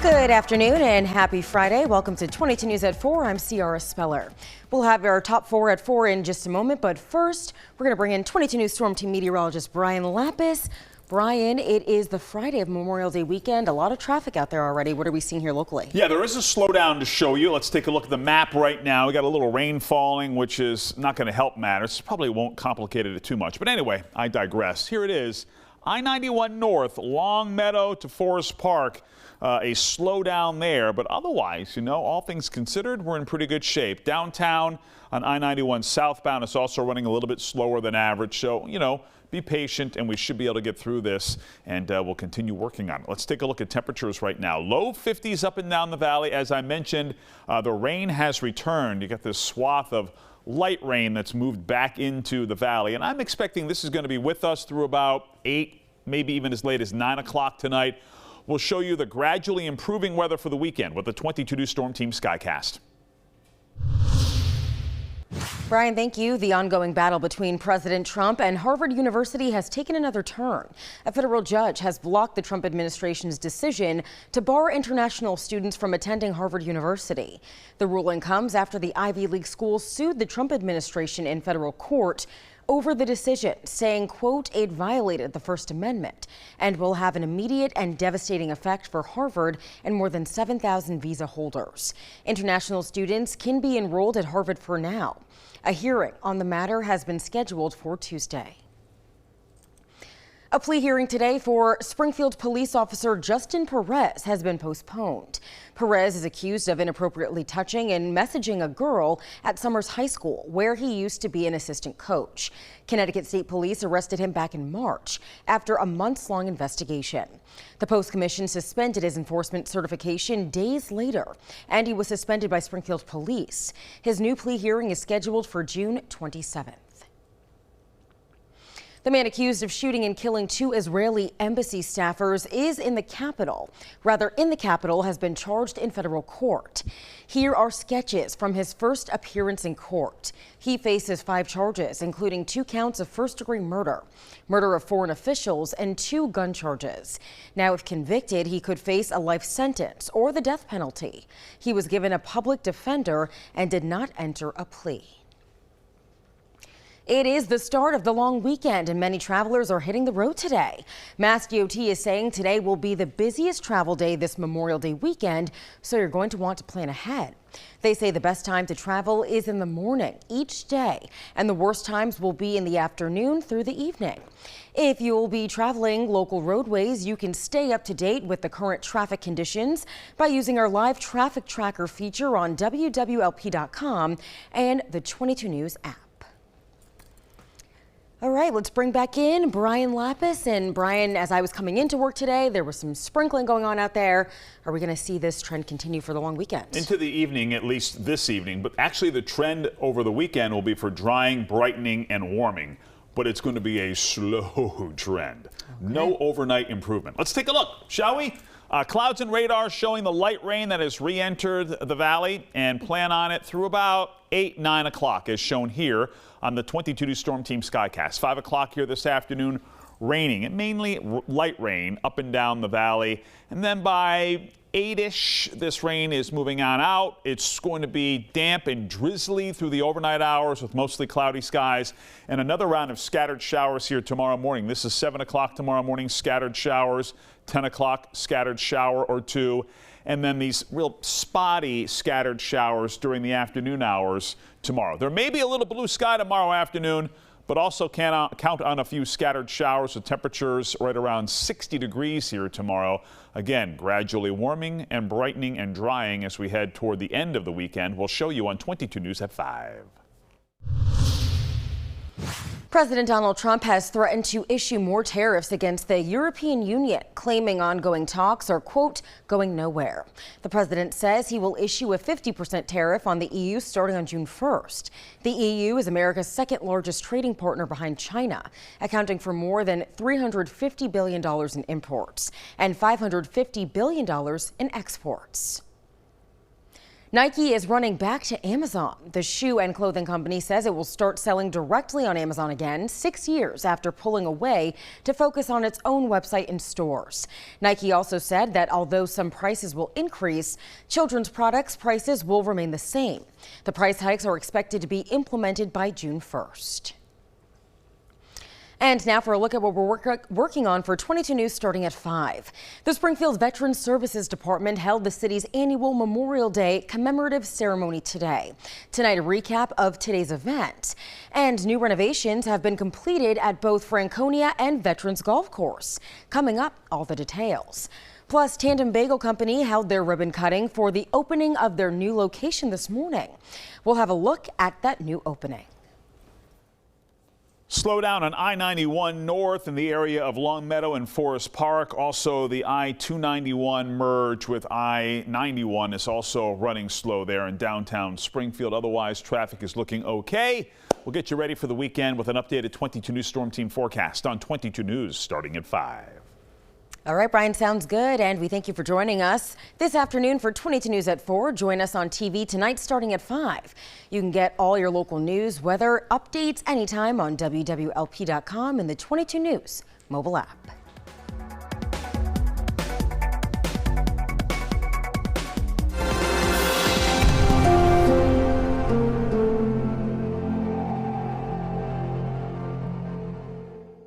Good afternoon and happy Friday. Welcome to 22 News at 4. I'm Ciara Speller. We'll have our top 4 at 4 in just a moment, but first we're going to bring in 22 News Storm Team meteorologist Brian Lapis. Brian, it is the Friday of Memorial Day weekend. A lot of traffic out there already. What are we seeing here locally? Yeah, there is a slowdown to show you. Let's take a look at the map right now. We got a little rain falling, which is not going to help matters. Probably won't complicate it too much. But anyway, I digress. Here it is. I-91 North, Long Meadow to Forest Park. A slowdown there, but otherwise, you know, all things considered, we're in pretty good shape. Downtown on I-91 southbound is also running a little bit slower than average. So, you know, be patient and we should be able to get through this, and we'll continue working on it. Let's take a look at temperatures right now. Low 50s up and down the valley. As I mentioned, the rain has returned. You got this swath of light rain that's moved back into the valley, and I'm expecting this is going to be with us through about 8, maybe even as late as 9 o'clock tonight. We'll show you the gradually improving weather for the weekend with the 22 News Storm Team Skycast. Brian, thank you. The ongoing battle between President Trump and Harvard University has taken another turn. A federal judge has blocked the Trump administration's decision to bar international students from attending Harvard University. The ruling comes after the Ivy League school sued the Trump administration in federal court over the decision, saying, quote, it violated the First Amendment and will have an immediate and devastating effect for Harvard and more than 7,000 visa holders. International students can be enrolled at Harvard for now. A hearing on the matter has been scheduled for Tuesday. A plea hearing today for Springfield police officer Justin Perez has been postponed. Perez is accused of inappropriately touching and messaging a girl at Summers High School, where he used to be an assistant coach. Connecticut State Police arrested him back in March after a months-long investigation. The Post Commission suspended his enforcement certification days later, and he was suspended by Springfield Police. His new plea hearing is scheduled for June 27th. The man accused of shooting and killing 2 Israeli embassy staffers is in the capital. Has been charged in federal court. Here are sketches from his first appearance in court. He faces 5 charges, including 2 counts of first-degree murder, murder of foreign officials, and 2 gun charges. Now, if convicted, he could face a life sentence or the death penalty. He was given a public defender and did not enter a plea. It is the start of the long weekend and many travelers are hitting the road today. Mass DOT is saying today will be the busiest travel day this Memorial Day weekend, so you're going to want to plan ahead. They say the best time to travel is in the morning each day, and the worst times will be in the afternoon through the evening. If you will be traveling local roadways, you can stay up to date with the current traffic conditions by using our live traffic tracker feature on wwlp.com and the 22 News app. All right, let's bring back in Brian Lapis. And Brian, as I was coming into work today, there was some sprinkling going on out there. Are we going to see this trend continue for the long weekend? Into the evening, at least this evening. But actually, the trend over the weekend will be for drying, brightening, and warming. But it's going to be a slow trend. Okay. No overnight improvement. Let's take a look, shall we? Clouds and radar showing the light rain that has re-entered the valley, and plan on it through about 8, 9 o'clock as shown here on the 22 News Storm Team Skycast. 5 o'clock here this afternoon, raining, and mainly light rain up and down the valley. And then by 8-ish, this rain is moving on out. It's going to be damp and drizzly through the overnight hours with mostly cloudy skies, and another round of scattered showers here tomorrow morning. This is 7 o'clock tomorrow morning, scattered showers. 10 o'clock, scattered shower or 2. And then these real spotty scattered showers during the afternoon hours tomorrow. There may be a little blue sky tomorrow afternoon, but also count on a few scattered showers with temperatures right around 60 degrees here tomorrow. Again, gradually warming and brightening and drying as we head toward the end of the weekend. We'll show you on 22 News at 5. President Donald Trump has threatened to issue more tariffs against the European Union, claiming ongoing talks are, quote, going nowhere. The president says he will issue a 50% tariff on the EU starting on June 1st. The EU is America's second largest trading partner behind China, accounting for more than $350 billion in imports and $550 billion in exports. Nike is running back to Amazon. The shoe and clothing company says it will start selling directly on Amazon again 6 years after pulling away to focus on its own website and stores. Nike also said that although some prices will increase, children's products prices will remain the same. The price hikes are expected to be implemented by June 1st. And now for a look at what we're working on for 22 News starting at 5. The Springfield Veterans Services Department held the city's annual Memorial Day commemorative ceremony today. Tonight, a recap of today's event. And new renovations have been completed at both Franconia and Veterans Golf Course. Coming up, all the details. Plus, Tandem Bagel Company held their ribbon cutting for the opening of their new location this morning. We'll have a look at that new opening. Slow down on I-91 north in the area of Longmeadow and Forest Park. Also, the I-291 merge with I-91 is also running slow there in downtown Springfield. Otherwise, traffic is looking okay. We'll get you ready for the weekend with an updated 22 News Storm Team forecast on 22 News starting at 5. All right, Brian, sounds good. And we thank you for joining us this afternoon for 22 News at 4. Join us on TV tonight starting at 5. You can get all your local news, weather updates anytime on wwlp.com and the 22 News mobile app.